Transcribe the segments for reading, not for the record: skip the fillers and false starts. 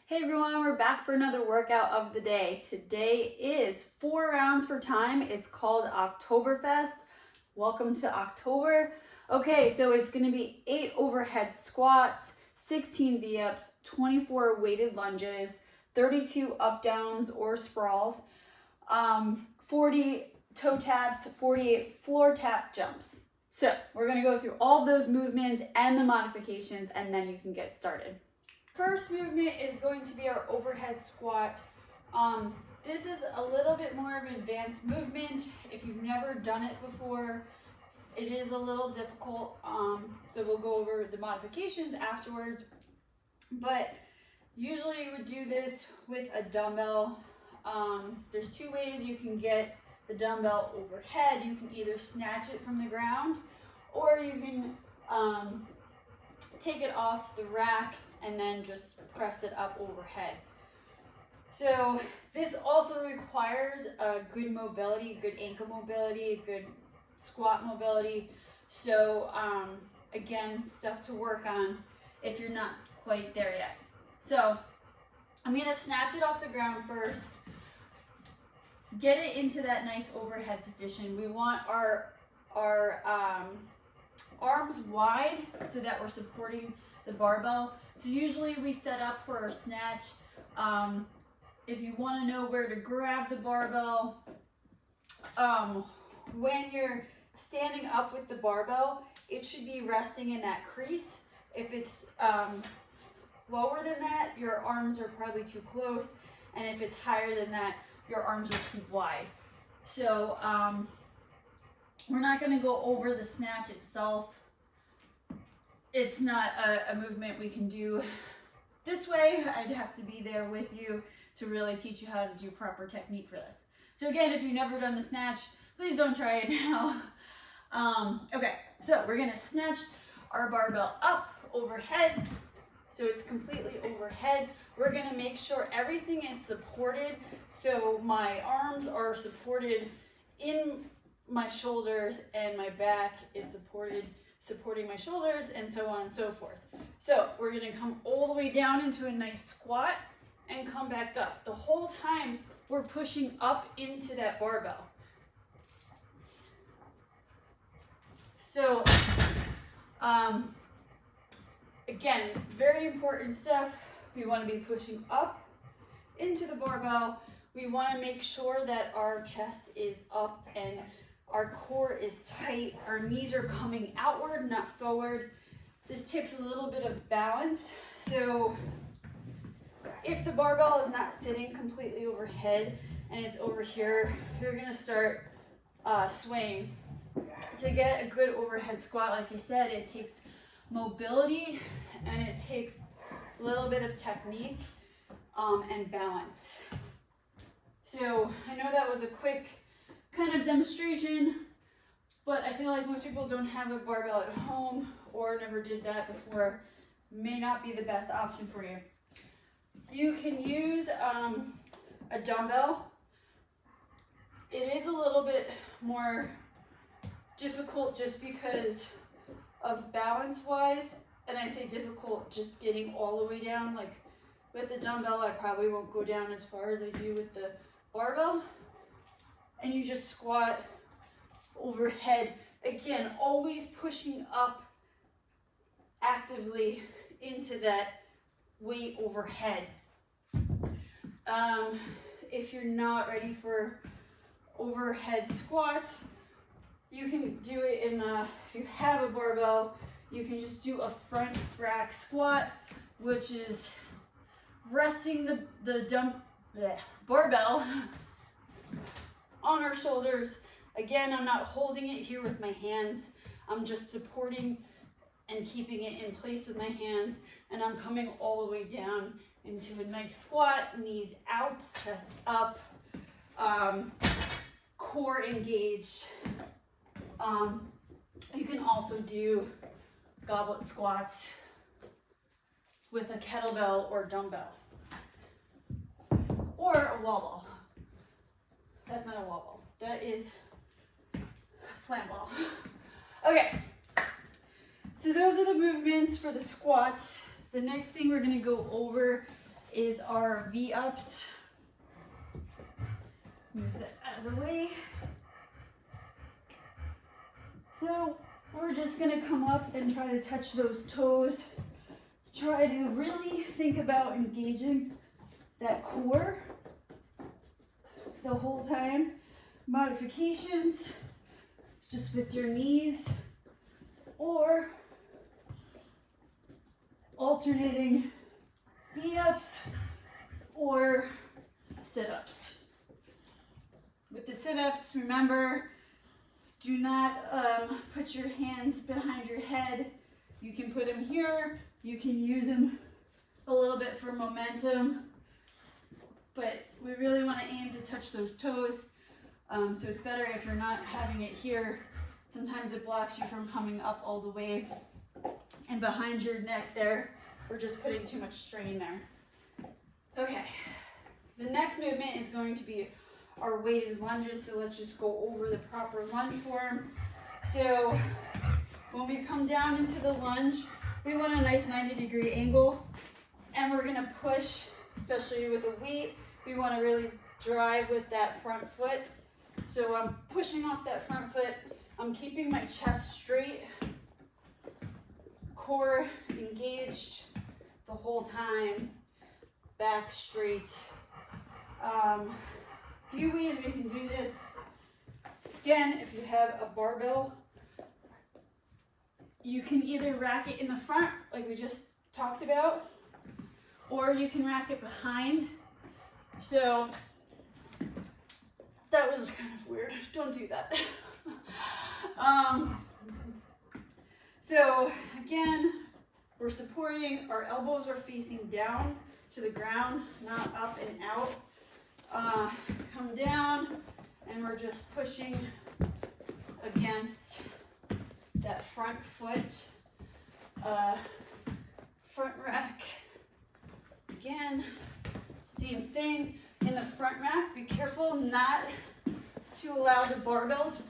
Hey everyone, we're back for another workout of the day. Today is 4 rounds for time. It's called Oktoberfest. Welcome to October. Okay, so it's gonna be 8 overhead squats, 16 V-ups, 24 weighted lunges, 32 up downs or sprawls, 40 toe taps, 48 floor tap jumps. So we're gonna go through all of those movements and the modifications, and then you can get started. First movement is going to be our overhead squat. This is a little bit more of an advanced movement. If you've never done it before, it is a little difficult. So we'll go over the modifications afterwards. But usually you would do this with a dumbbell. There's 2 ways you can get the dumbbell overhead. You can either snatch it from the ground, or you can take it off the rack and then just press it up overhead. So this also requires a good mobility, good ankle mobility, good squat mobility. So again, stuff to work on if you're not quite there yet. So I'm gonna snatch it off the ground first, get it into that nice overhead position. We want our arms wide so that we're supporting the barbell. So usually we set up for our snatch. If you want to know where to grab the barbell, when you're standing up with the barbell, it should be resting in that crease. If it's lower than that, your arms are probably too close, and if it's higher than that, your arms are too wide. So we're not going to go over the snatch itself. It's not a movement we can do this way. I'd have to be there with you to really teach you how to do proper technique for this. So again, if you've never done the snatch, please don't try it now. Okay, so we're gonna snatch our barbell up overhead. So it's completely overhead. We're gonna make sure everything is supported. So my arms are supported in my shoulders and my back is supporting my shoulders, and so on and so forth. So we're gonna come all the way down into a nice squat and come back up. The whole time we're pushing up into that barbell. So again, very important stuff. We wanna be pushing up into the barbell. We wanna make sure that our chest is up and our core is tight, our knees are coming outward, not forward. This takes a little bit of balance. So if the barbell is not sitting completely overhead and it's over here, you're gonna start swaying. To get a good overhead squat, like I said, it takes mobility and it takes a little bit of technique and balance. So I know that was a quick kind of demonstration, but I feel like most people don't have a barbell at home or never did that before. May not be the best option for you. You can use a dumbbell. It is a little bit more difficult just because of balance wise, and I say difficult just getting all the way down. Like with the dumbbell, I probably won't go down as far as I do with the barbell. And you just squat overhead. Again, always pushing up actively into that weight overhead. If you're not ready for overhead squats, you can do it in if you have a barbell, you can just do a front rack squat, which is resting the barbell on our shoulders. Again, I'm not holding it here with my hands. I'm just supporting and keeping it in place with my hands, and I'm coming all the way down into a nice squat, knees out, chest up, core engaged. You can also do goblet squats with a kettlebell or dumbbell, or a wall ball. That's not a wall ball. That is a slam ball. Okay, so those are the movements for the squats. The next thing we're gonna go over is our V-ups. Move that out of the way. So we're just gonna come up and try to touch those toes. Try to really think about engaging that core the whole time. Modifications, just with your knees, or alternating V-ups or sit-ups. With the sit-ups, remember, do not put your hands behind your head. You can put them here. You can use them a little bit for momentum, but we really want to aim to touch those toes. So it's better if you're not having it here. Sometimes it blocks you from coming up all the way and behind your neck there. We're just putting too much strain there. Okay, the next movement is going to be our weighted lunges. So let's just go over the proper lunge form. So when we come down into the lunge, we want a nice 90-degree angle, and we're gonna push, especially with the weight, we wanna really drive with that front foot. So I'm pushing off that front foot, I'm keeping my chest straight, core engaged the whole time, back straight. Few ways we can do this. Again, if you have a barbell, you can either rack it in the front, like we just talked about, or you can rack it behind. So that was kind of weird. Don't do that. So again, we're supporting, our elbows are facing down to the ground, not up and out. Come down, and we're just pushing against that front foot, front rack. Again, same thing in the front rack. Be careful not to allow the barbell to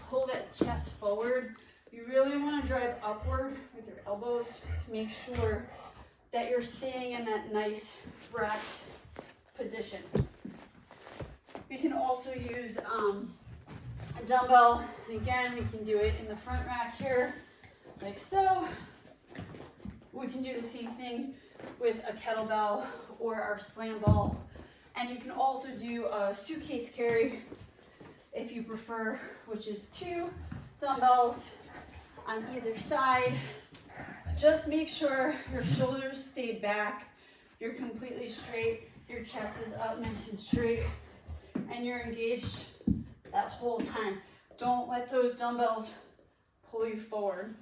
pull that chest forward. You really want to drive upward with your elbows to make sure that you're staying in that nice racked position. We can also use a dumbbell, and again, we can do it in the front rack here, like so. We can do the same thing with a kettlebell or our slam ball, and you can also do a suitcase carry if you prefer, which is 2 dumbbells on either side. Just make sure your shoulders stay back, you're completely straight, your chest is up nice and straight, and you're engaged that whole time. Don't let those dumbbells pull you forward.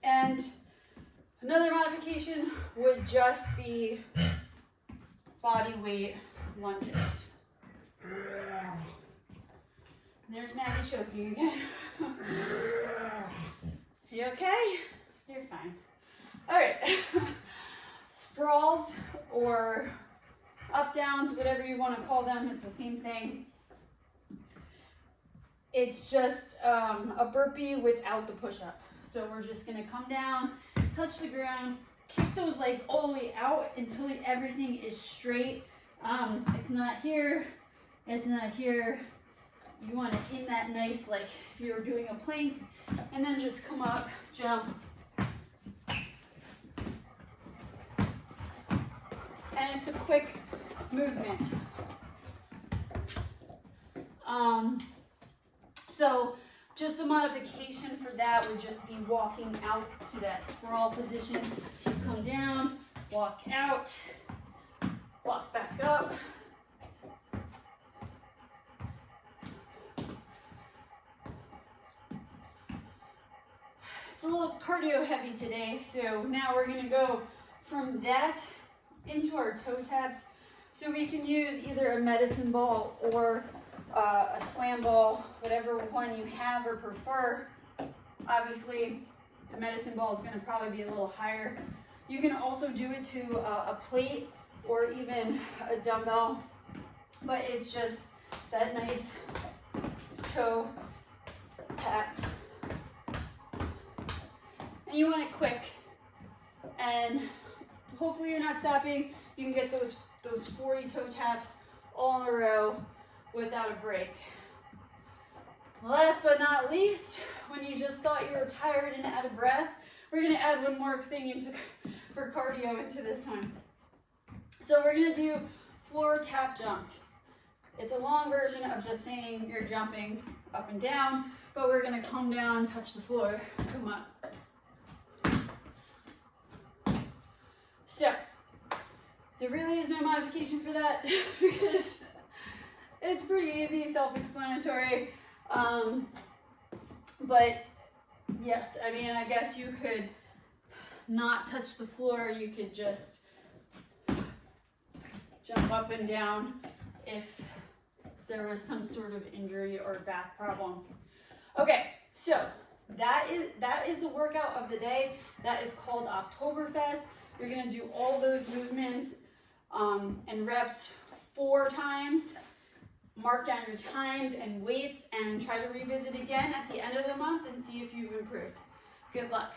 And another modification would just be body weight lunges. There's Maggie choking again. You okay? You're fine. All right. Sprawls or up downs, whatever you want to call them, it's the same thing. It's just a burpee without the push-up. So we're just going to come down, touch the ground, kick those legs all the way out until everything is straight. It's not here, it's not here. You want it in that nice, like if you were doing a plank, and then just come up, jump. And it's a quick movement. So just a modification for that would just be walking out to that sprawl position. You come down, walk out, walk back up. It's a little cardio heavy today, so now we're gonna go from that into our toe taps. So we can use either a medicine ball or a slam ball, whatever one you have or prefer. Obviously, the medicine ball is going to probably be a little higher. You can also do it to a plate or even a dumbbell, but it's just that nice toe tap. and you want it quick. And hopefully you're not stopping. You can get those 40 toe taps all in a row without a break. Last but not least, when you just thought you were tired and out of breath, we're gonna add one more thing for cardio into this one. So we're gonna do floor tap jumps. It's a long version of just saying you're jumping up and down, but we're gonna come down, touch the floor, come up. So, there really is no modification for that because it's pretty easy, self-explanatory. But yes, I mean, I guess you could not touch the floor. You could just jump up and down if there was some sort of injury or back problem. Okay, so that is the workout of the day. That is called Oktoberfest. You're gonna do all those movements and reps 4 times. Mark down your times and weights and try to revisit again at the end of the month and see if you've improved. Good luck.